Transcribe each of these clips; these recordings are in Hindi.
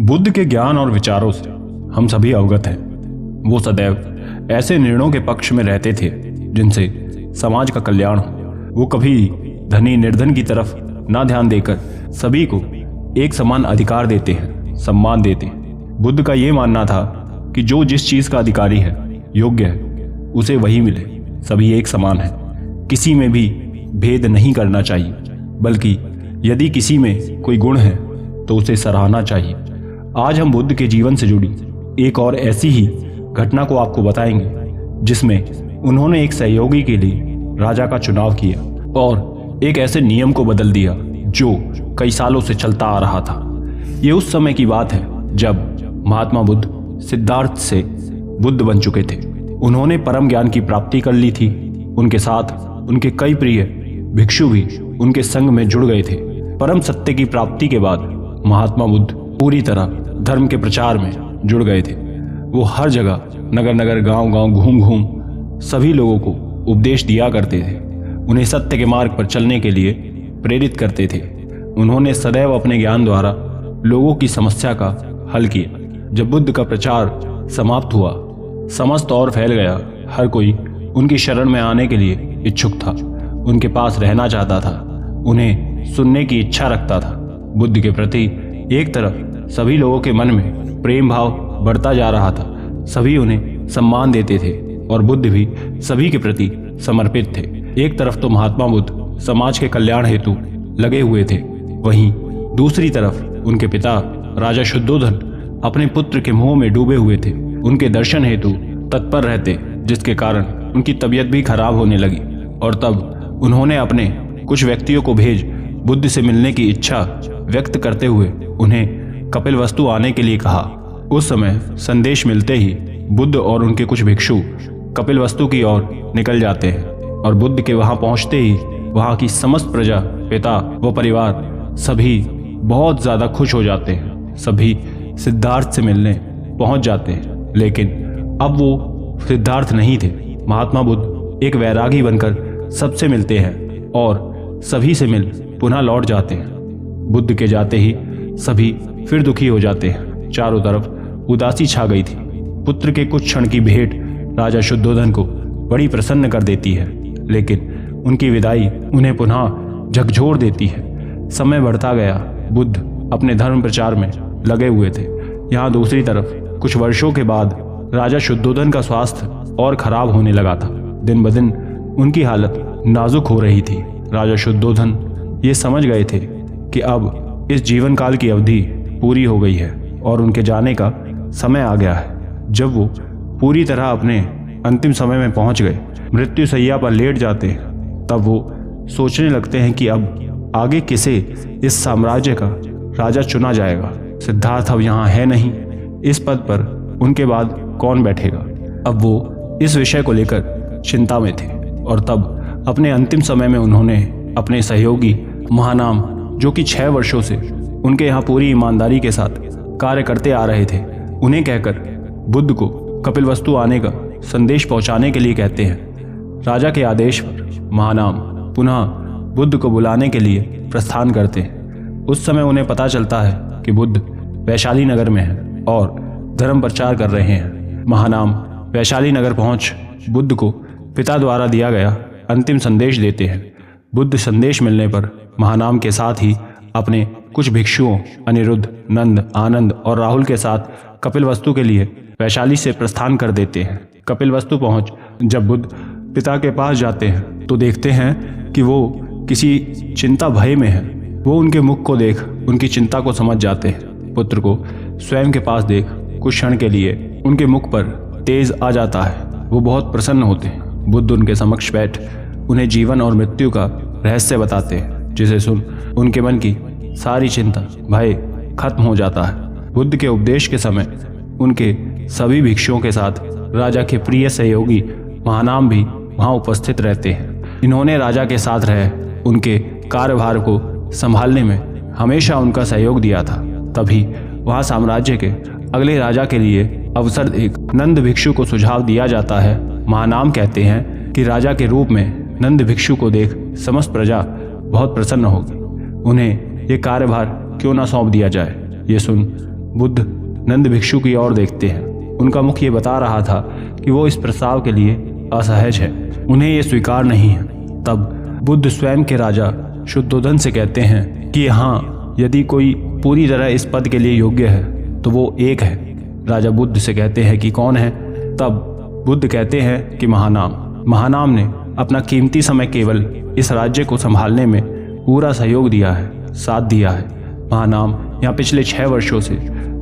बुद्ध के ज्ञान और विचारों से हम सभी अवगत हैं। वो सदैव ऐसे निर्णयों के पक्ष में रहते थे जिनसे समाज का कल्याण हो। वो कभी धनी निर्धन की तरफ ना ध्यान देकर सभी को एक समान अधिकार देते हैं, सम्मान देते हैं। बुद्ध का ये मानना था कि जो जिस चीज का अधिकारी है, योग्य है, उसे वही मिले। सभी एक समान है, किसी में भी भेद नहीं करना चाहिए, बल्कि यदि किसी में कोई गुण है तो उसे सराहना चाहिए। आज हम बुद्ध के जीवन से जुड़ी एक और ऐसी ही घटना को आपको बताएंगे जिसमें उन्होंने एक सहयोगी के लिए राजा का चुनाव किया और एक ऐसे नियम को बदल दिया जो कई सालों से चलता आ रहा था। ये उस समय की बात है जब महात्मा बुद्ध सिद्धार्थ से बुद्ध बन चुके थे। उन्होंने परम ज्ञान की प्राप्ति कर ली थी। उनके साथ उनके कई प्रिय भिक्षु भी उनके संग में जुड़ गए थे। परम सत्य की प्राप्ति के बाद महात्मा बुद्ध पूरी तरह धर्म के प्रचार में जुड़ गए थे। वो हर जगह नगर नगर गांव गांव घूम घूम सभी लोगों को उपदेश दिया करते थे, उन्हें सत्य के मार्ग पर चलने के लिए प्रेरित करते थे। उन्होंने सदैव अपने ज्ञान द्वारा लोगों की समस्या का हल किया। जब बुद्ध का प्रचार समाप्त हुआ, समस्त और फैल गया, हर कोई उनकी शरण में आने के लिए इच्छुक था, उनके पास रहना चाहता था, उन्हें सुनने की इच्छा रखता था। बुद्ध के प्रति एक तरफ सभी लोगों के मन में प्रेम भाव बढ़ता जा रहा था, सभी उन्हें सम्मान देते थे और बुद्ध भी सभी के प्रति समर्पित थे। एक तरफ तो महात्मा बुद्ध समाज के कल्याण हेतु लगे हुए थे, वहीं दूसरी तरफ उनके पिता राजा शुद्धोधन अपने पुत्र के मोह में डूबे हुए थे, उनके दर्शन हेतु तत्पर रहते, जिसके कारण उनकी तबीयत भी खराब होने लगी। और तब उन्होंने अपने कुछ व्यक्तियों को भेज बुद्ध से मिलने की इच्छा व्यक्त करते हुए उन्हें कपिलवस्तु आने के लिए कहा। उस समय संदेश मिलते ही बुद्ध और उनके कुछ भिक्षु कपिलवस्तु की ओर निकल जाते हैं और बुद्ध के वहां पहुंचते ही वहां की समस्त प्रजा, पिता व परिवार सभी बहुत ज्यादा खुश हो जाते हैं। सभी सिद्धार्थ से मिलने पहुंच जाते हैं, लेकिन अब वो सिद्धार्थ नहीं थे। महात्मा बुद्ध एक वैरागी बनकर सबसे मिलते हैं और सभी से मिल पुनः लौट जाते हैं। बुद्ध के जाते ही सभी फिर दुखी हो जाते हैं। चारों तरफ उदासी छा गई थी। पुत्र के कुछ क्षण की भेंट राजा शुद्धोधन को बड़ी प्रसन्न कर देती है, लेकिन उनकी विदाई उन्हें पुनः झकझोर देती है। समय बढ़ता गया, बुद्ध अपने धर्म प्रचार में लगे हुए थे। यहाँ दूसरी तरफ कुछ वर्षों के बाद राजा शुद्धोधन का स्वास्थ्य और खराब होने लगा था। दिन ब दिन उनकी हालत नाजुक हो रही थी। राजा शुद्धोधन ये समझ गए थे कि अब इस जीवन काल की अवधि पूरी हो गई है और उनके जाने का समय आ गया है। जब वो पूरी तरह अपने अंतिम समय में पहुंच गए, मृत्यु शैया पर लेट जाते हैं, तब वो सोचने लगते हैं कि अब आगे किसे इस साम्राज्य का राजा चुना जाएगा। सिद्धार्थ अब यहाँ है नहीं, इस पद पर उनके बाद कौन बैठेगा। अब वो इस विषय को लेकर चिंता में थे और तब अपने अंतिम समय में उन्होंने अपने सहयोगी महानाम, जो कि 6 वर्षों से उनके यहाँ पूरी ईमानदारी के साथ कार्य करते आ रहे थे, उन्हें कहकर बुद्ध को कपिलवस्तु आने का संदेश पहुंचाने के लिए कहते हैं। राजा के आदेश पर महानाम पुनः बुद्ध को बुलाने के लिए प्रस्थान करते हैं। उस समय उन्हें पता चलता है कि बुद्ध वैशाली नगर में है और धर्म प्रचार कर रहे हैं। महानाम वैशाली नगर पहुंच बुद्ध को पिता द्वारा दिया गया अंतिम संदेश देते हैं। बुद्ध संदेश मिलने पर महानाम के साथ ही अपने कुछ भिक्षुओं अनिरुद्ध, नंद, आनंद और राहुल के साथ कपिलवस्तु के लिए वैशाली से प्रस्थान कर देते हैं। कपिलवस्तु पहुंच जब बुद्ध पिता के पास जाते हैं तो देखते हैं कि वो किसी चिंता भय में है। वो उनके मुख को देख उनकी चिंता को समझ जाते हैं। पुत्र को स्वयं के पास देख कुछ क्षण के लिए उनके मुख पर तेज आ जाता है। वो बहुत प्रसन्न होते हैं। बुद्ध उनके समक्ष बैठ उन्हें जीवन और मृत्यु का रहस्य बताते हैं, जिसे सुन उनके मन की सारी चिंता, भय खत्म हो जाता है। बुद्ध के उपदेश के समय उनके सभी भिक्षुओं के साथ राजा के प्रिय सहयोगी महानाम भी वहां उपस्थित रहते हैं। इन्होंने राजा के साथ रह उनके कार्यभार को संभालने में हमेशा उनका सहयोग दिया था। तभी वहां साम्राज्य के अगले राजा के लिए अवसर एक नंद भिक्षु को सुझाव दिया जाता है। महानाम कहते हैं कि राजा के रूप में नंद भिक्षु को देख समस्त प्रजा बहुत प्रसन्न होगी, उन्हें ये कार्यभार क्यों ना सौंप दिया जाए। ये सुन बुद्ध नंद भिक्षु की ओर देखते हैं। उनका मुख ये बता रहा था कि वो इस प्रस्ताव के लिए असहज है, उन्हें ये स्वीकार नहीं है। तब बुद्ध स्वयं के राजा शुद्धोधन से कहते हैं कि हाँ, यदि कोई पूरी तरह इस पद के लिए योग्य है तो वो एक है। राजा बुद्ध से कहते हैं कि कौन है? तब बुद्ध कहते हैं कि महानाम। महानाम ने अपना कीमती समय केवल इस राज्य को संभालने में पूरा सहयोग दिया है, साथ दिया है। महानाम यहाँ पिछले 6 वर्षों से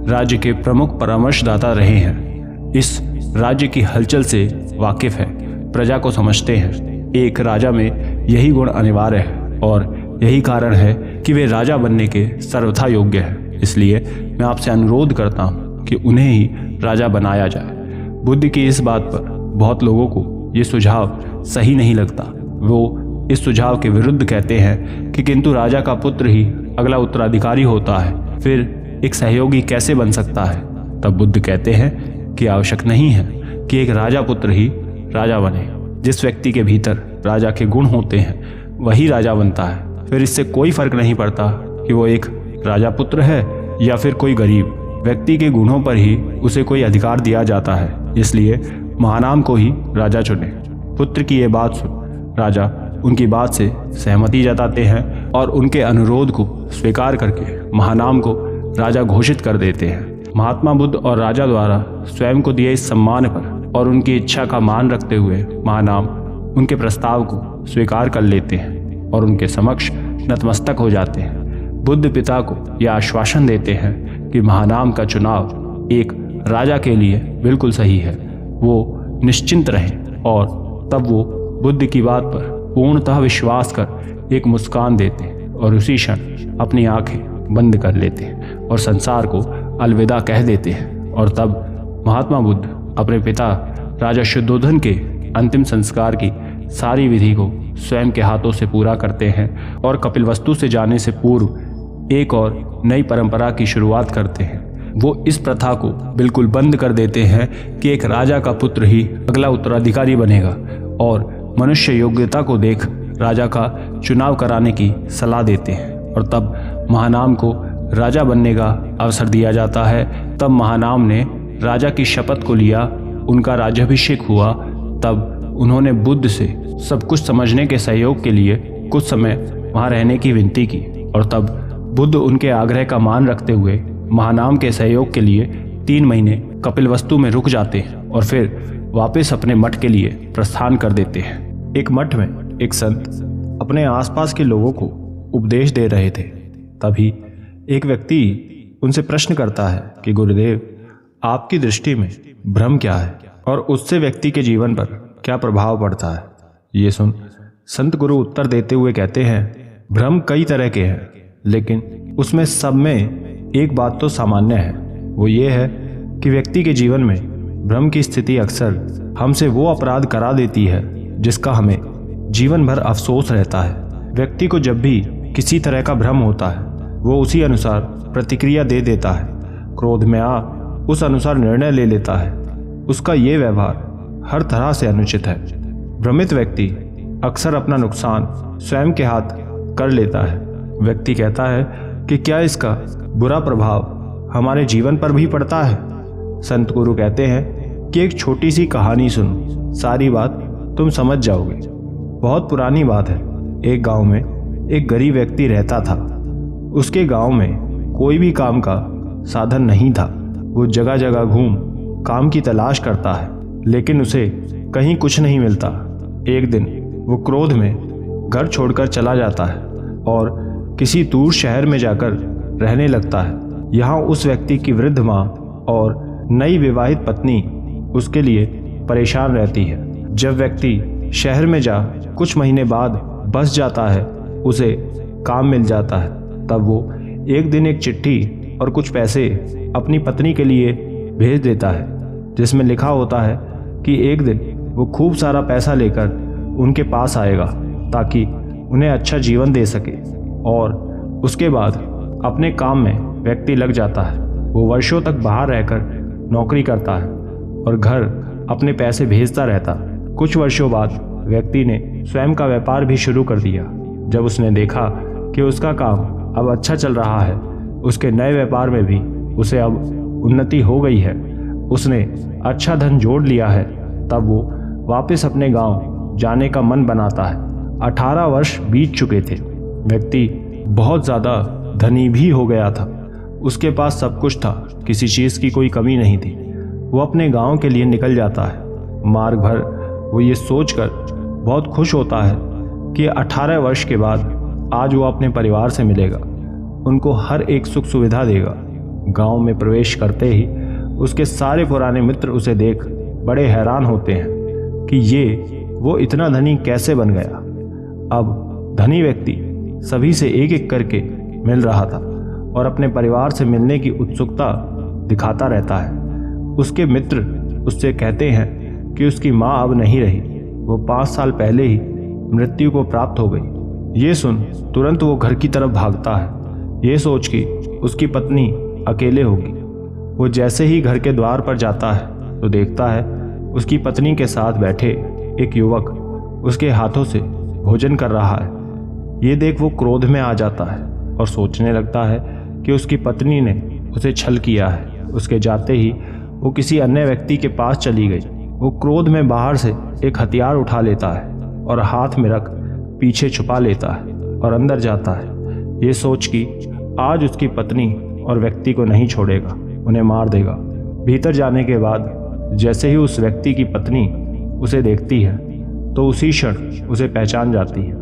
राज्य के प्रमुख परामर्शदाता रहे हैं। इस राज्य की हलचल से वाकिफ है, प्रजा को समझते हैं। एक राजा में यही गुण अनिवार्य है और यही कारण है कि वे राजा बनने के सर्वथा योग्य है। इसलिए मैं आपसे अनुरोध करता हूँ कि उन्हें ही राजा बनाया जाए। बुद्ध की इस बात पर बहुत लोगों को ये सुझाव सही नहीं लगता। वो इस सुझाव के विरुद्ध कहते हैं कि किंतु राजा का पुत्र ही अगला उत्तराधिकारी होता है, फिर एक सहयोगी कैसे बन सकता है? तब बुद्ध कहते हैं कि आवश्यक नहीं है कि एक राजा पुत्र ही राजा बने। जिस व्यक्ति के भीतर राजा के गुण होते हैं वही राजा बनता है। फिर इससे कोई फर्क नहीं पड़ता कि वो एक राजा पुत्र है या फिर कोई गरीब। व्यक्ति के गुणों पर ही उसे कोई अधिकार दिया जाता है। इसलिए महानाम को ही राजा चुने। पुत्र की ये बात सुन राजा उनकी बात से सहमति जताते हैं और उनके अनुरोध को स्वीकार करके महानाम को राजा घोषित कर देते हैं। महात्मा बुद्ध और राजा द्वारा स्वयं को दिए इस सम्मान पर और उनकी इच्छा का मान रखते हुए महानाम उनके प्रस्ताव को स्वीकार कर लेते हैं और उनके समक्ष नतमस्तक हो जाते हैं। बुद्ध पिता को यह आश्वासन देते हैं कि महानाम का चुनाव एक राजा के लिए बिल्कुल सही है, वो निश्चिंत रहें। और तब वो बुद्ध की बात पर पूर्णतः विश्वास कर एक मुस्कान देते हैं और उसी क्षण अपनी आंखें बंद कर लेते हैं और संसार को अलविदा कह देते हैं। और तब महात्मा बुद्ध अपने पिता राजा शुद्धोधन के अंतिम संस्कार की सारी विधि को स्वयं के हाथों से पूरा करते हैं और कपिलवस्तु से जाने से पूर्व एक और नई परंपरा की शुरुआत करते हैं। वो इस प्रथा को बिल्कुल बंद कर देते हैं कि एक राजा का पुत्र ही अगला उत्तराधिकारी बनेगा और मनुष्य योग्यता को देख राजा का चुनाव कराने की सलाह देते हैं। और तब महानाम को राजा बनने का अवसर दिया जाता है। तब महानाम ने राजा की शपथ को लिया, उनका राज्याभिषेक हुआ। तब उन्होंने बुद्ध से सब कुछ समझने के सहयोग के लिए कुछ समय वहां रहने की विनती की। और तब बुद्ध उनके आग्रह का मान रखते हुए महानाम के सहयोग के लिए 3 महीने कपिलवस्तु में रुक जाते हैं और फिर वापस अपने मठ के लिए प्रस्थान कर देते हैं। एक मठ में एक संत अपने आसपास के लोगों को उपदेश दे रहे थे। तभी एक व्यक्ति उनसे प्रश्न करता है कि गुरुदेव, आपकी दृष्टि में भ्रम क्या है और उससे व्यक्ति के जीवन पर क्या प्रभाव पड़ता है? ये सुन संत गुरु उत्तर देते हुए कहते हैं, भ्रम कई तरह के हैं, लेकिन उसमें सब में एक बात तो सामान्य है। वो ये है कि व्यक्ति के जीवन में भ्रम की स्थिति अक्सर हमसे वो अपराध करा देती है जिसका हमें जीवन भर अफसोस रहता है। व्यक्ति को जब भी किसी तरह का भ्रम होता है वो उसी अनुसार प्रतिक्रिया दे देता है। क्रोध में आ उस अनुसार निर्णय ले लेता है। उसका ये व्यवहार हर तरह से अनुचित है। भ्रमित व्यक्ति अक्सर अपना नुकसान स्वयं के हाथ कर लेता है। व्यक्ति कहता है कि क्या इसका बुरा प्रभाव हमारे जीवन पर भी पड़ता है? संत गुरु कहते हैं कि एक छोटी सी कहानी सुनो, सारी बात तुम समझ जाओगे। बहुत पुरानी बात है। एक गांव में एक गरीब व्यक्ति रहता था। उसके गांव में कोई भी काम का साधन नहीं था। वो जगह जगह घूम काम की तलाश करता है, लेकिन उसे कहीं कुछ नहीं मिलता। एक दिन वो क्रोध में घर छोड़कर चला जाता है और किसी दूर शहर में जाकर रहने लगता है। यहाँ उस व्यक्ति की वृद्ध माँ और नई विवाहित पत्नी उसके लिए परेशान रहती है। जब व्यक्ति शहर में जा कुछ महीने बाद बस जाता है, उसे काम मिल जाता है। तब वो एक दिन एक चिट्ठी और कुछ पैसे अपनी पत्नी के लिए भेज देता है, जिसमें लिखा होता है कि एक दिन वो खूब सारा पैसा लेकर उनके पास आएगा ताकि उन्हें अच्छा जीवन दे सके। और उसके बाद अपने काम में व्यक्ति लग जाता है। वो वर्षों तक बाहर रहकर नौकरी करता है और घर अपने पैसे भेजता रहता। कुछ वर्षों बाद व्यक्ति ने स्वयं का व्यापार भी शुरू कर दिया। जब उसने देखा कि उसका काम अब अच्छा चल रहा है, उसके नए व्यापार में भी उसे अब उन्नति हो गई है, उसने अच्छा धन जोड़ लिया है, तब वो वापस अपने गांव जाने का मन बनाता है। 18 वर्ष बीत चुके थे। व्यक्ति बहुत ज़्यादा धनी भी हो गया था। उसके पास सब कुछ था, किसी चीज़ की कोई कमी नहीं थी। वो अपने गांव के लिए निकल जाता है। मार्ग भर वो ये सोचकर बहुत खुश होता है कि 18 वर्ष के बाद आज वो अपने परिवार से मिलेगा, उनको हर एक सुख सुविधा देगा। गांव में प्रवेश करते ही उसके सारे पुराने मित्र उसे देख बड़े हैरान होते हैं कि ये वो इतना धनी कैसे बन गया। अब धनी व्यक्ति सभी से एक एक करके मिल रहा था और अपने परिवार से मिलने की उत्सुकता दिखाता रहता है। उसके मित्र उससे कहते हैं कि उसकी माँ अब नहीं रही, वो 5 साल पहले ही मृत्यु को प्राप्त हो गई। ये सुन तुरंत वो घर की तरफ भागता है, ये सोच कि उसकी पत्नी अकेले होगी। वो जैसे ही घर के द्वार पर जाता है तो देखता है उसकी पत्नी के साथ बैठे एक युवक उसके हाथों से भोजन कर रहा है। ये देख वो क्रोध में आ जाता है और सोचने लगता है कि उसकी पत्नी ने उसे छल किया है। उसके जाते ही वो किसी अन्य व्यक्ति के पास चली गई। वो क्रोध में बाहर से एक हथियार उठा लेता है और हाथ में रख पीछे छुपा लेता है और अंदर जाता है, ये सोच कि आज उसकी पत्नी और व्यक्ति को नहीं छोड़ेगा, उन्हें मार देगा। भीतर जाने के बाद जैसे ही उस व्यक्ति की पत्नी उसे देखती है तो उसी क्षण उसे पहचान जाती है।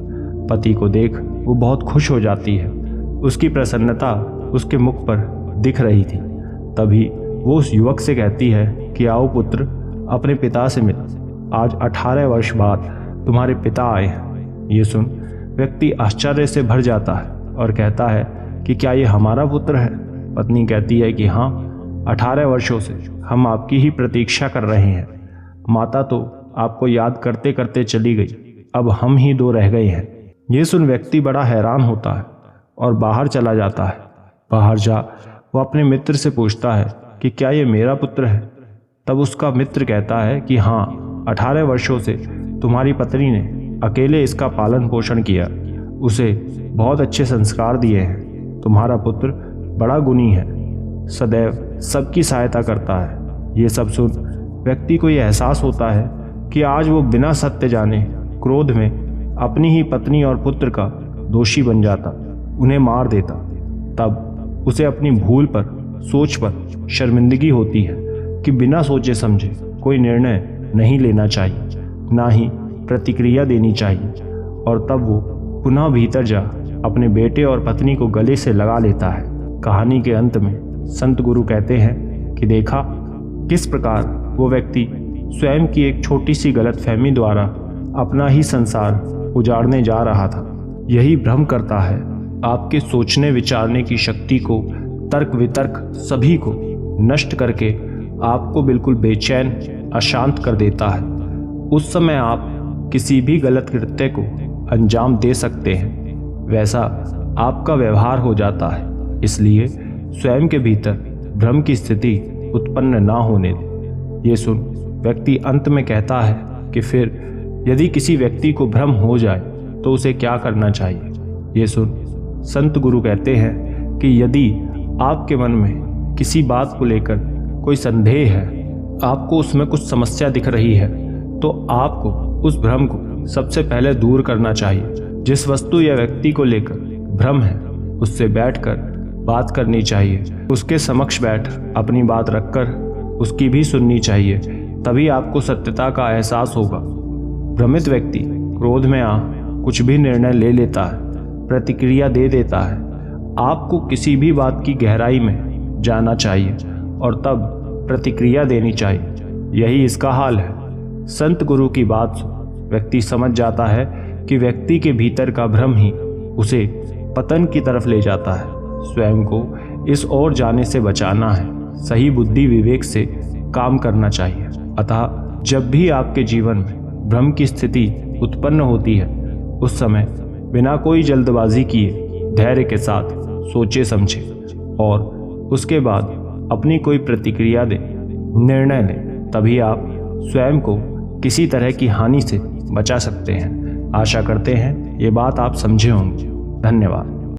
पति को देख वो बहुत खुश हो जाती है। उसकी प्रसन्नता उसके मुख पर दिख रही थी। तभी वो उस युवक से कहती है कि आओ पुत्र, अपने पिता से मिल। आज 18 वर्ष बाद तुम्हारे पिता आए हैं। ये सुन व्यक्ति आश्चर्य से भर जाता है और कहता है कि क्या ये हमारा पुत्र है? पत्नी कहती है कि हाँ, 18 वर्षों से हम आपकी ही प्रतीक्षा कर रहे हैं। माता तो आपको याद करते करते चली गई, अब हम ही 2 रह गए हैं। ये सुन व्यक्ति बड़ा हैरान होता है और बाहर चला जाता है। बाहर जा वो अपने मित्र से पूछता है कि क्या ये मेरा पुत्र है? तब उसका मित्र कहता है कि हाँ, 18 वर्षों से तुम्हारी पत्नी ने अकेले इसका पालन पोषण किया, उसे बहुत अच्छे संस्कार दिए हैं। तुम्हारा पुत्र बड़ा गुणी है, सदैव सबकी सहायता करता है। ये सब सुन व्यक्ति को यह एहसास होता है कि आज वो बिना सत्य जाने क्रोध में अपनी ही पत्नी और पुत्र का दोषी बन जाता, उन्हें मार देता। तब उसे अपनी भूल पर सोच पर शर्मिंदगी होती है कि बिना सोचे समझे कोई निर्णय नहीं लेना चाहिए, ना ही प्रतिक्रिया देनी चाहिए। और तब वो पुनः भीतर जा अपने बेटे और पत्नी को गले से लगा लेता है। कहानी के अंत में संत गुरु कहते हैं कि देखा किस प्रकार वो व्यक्ति स्वयं की एक छोटी सी गलतफहमी द्वारा अपना ही संसार उजाड़ने जा रहा था। यही भ्रम करता है, आपके सोचने विचारने की शक्ति को, तर्क वितर्क सभी को नष्ट करके आपको बिल्कुल बेचैन, अशांत कर देता है। उस समय आप किसी भी गलत कृत्य को अंजाम दे सकते हैं, वैसा आपका व्यवहार हो जाता है। इसलिए स्वयं के भीतर भ्रम की स्थिति उत्पन्न ना होने दे। ये सुन व्यक्ति अंत में कहता है कि फिर यदि किसी व्यक्ति को भ्रम हो जाए तो उसे क्या करना चाहिए। ये सुन संत गुरु कहते हैं कि यदि आपके मन में किसी बात को लेकर कोई संदेह है, आपको उसमें कुछ समस्या दिख रही है, तो आपको उस भ्रम को सबसे पहले दूर करना चाहिए। जिस वस्तु या व्यक्ति को लेकर भ्रम है उससे बैठकर बात करनी चाहिए। उसके समक्ष बैठ अपनी बात रखकर उसकी भी सुननी चाहिए, तभी आपको सत्यता का एहसास होगा। भ्रमित व्यक्ति क्रोध में आ कुछ भी निर्णय ले लेता है, प्रतिक्रिया दे देता है। आपको किसी भी बात की गहराई में जाना चाहिए और तब प्रतिक्रिया देनी चाहिए। यही इसका हाल है। संत गुरु की बात सुन व्यक्ति समझ जाता है कि व्यक्ति के भीतर का भ्रम ही उसे पतन की तरफ ले जाता है। स्वयं को इस ओर जाने से बचाना है, सही बुद्धि विवेक से काम करना चाहिए। अतः जब भी आपके जीवन में भ्रम की स्थिति उत्पन्न होती है, उस समय बिना कोई जल्दबाजी किए धैर्य के साथ सोचे समझे और उसके बाद अपनी कोई प्रतिक्रिया दे, निर्णय लें, तभी आप स्वयं को किसी तरह की हानि से बचा सकते हैं। आशा करते हैं ये बात आप समझे होंगे। धन्यवाद।